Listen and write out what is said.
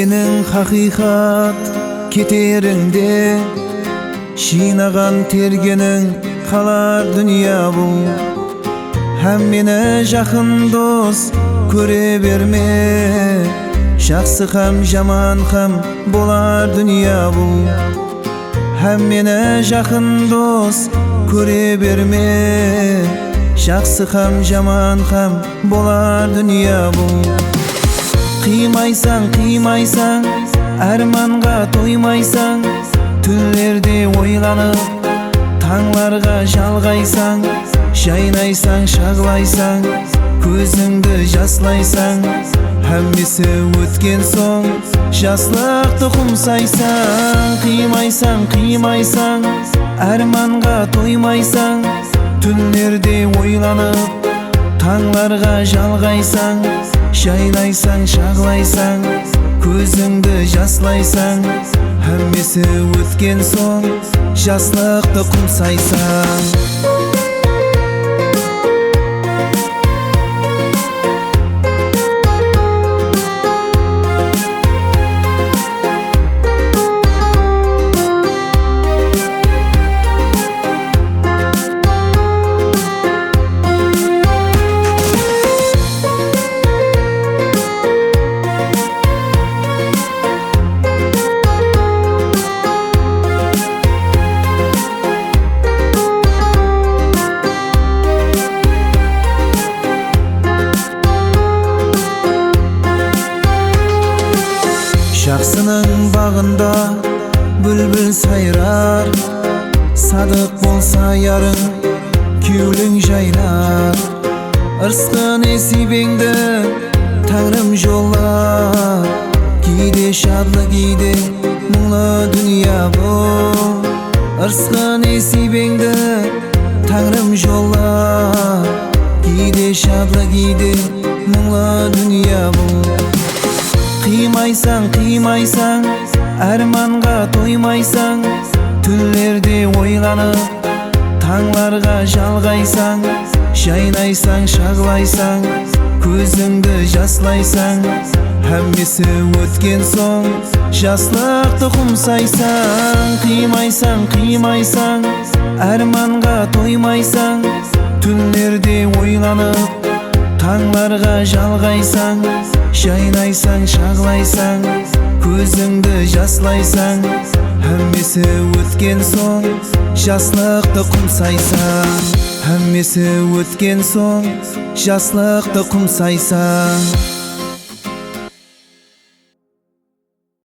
Сүйгенің хақиқат кетеріңде, жинаған тергенің қалар дүния бұл. Һәм мені жақын дос көре берме, жақсы хам жаман хам болар дүния бұл. Һәм мені жақын дос көре берме, жақсы хам жаман хам болар дүния бұл. Қимайсаң, қимайсаң, арманға тоймайсаң, түнлерде ойланып, таңларға жалғайсаң, жайнайсаң, шағылайсаң, көзіңді жаслайсаң, әммесі өткен соң, жаслықты құмсайсаң. Қимайсаң, қимайсаң, арманға тоймайсаң, түнлерде ойланып, таңларға жалғайсаң, жайнайсаң, шағылайсаң, көзіңді жаслайсаң, әммесі өткен соң, жаслықты құмсайсаң. Жақсының бағында бүлбіл сайрар, садық болса ярың, кеулің жайнар. Ырысқан несібеңді тәңірім жолар, кейде шадлы, кейде мұңлы дүния бұл. Ырысқан несібеңді тәңірім жолар, кейде шадлы, кейде мұңлы дүния бұл. Қимайсаң, қимайсаң, арманға тоймайсаң, түнлерде ойланып, таңларға жалғайсаң, жайнайсаң, шағылайсаң, көзіңді жаслайсаң, әммесі өткен соң, жаслықты құмсайсаң. Қимайсаң, қимайсаң, арманға тоймайсаң, түнлерде ойланып, таңларға жалғайсаң, жайнайсаң, шағылайсаң, көзіңді жаслайсаң, әммесі өткен соң, жаслықты құмсайсаң. Әммесі өткен соң, жаслықты құмсайсаң.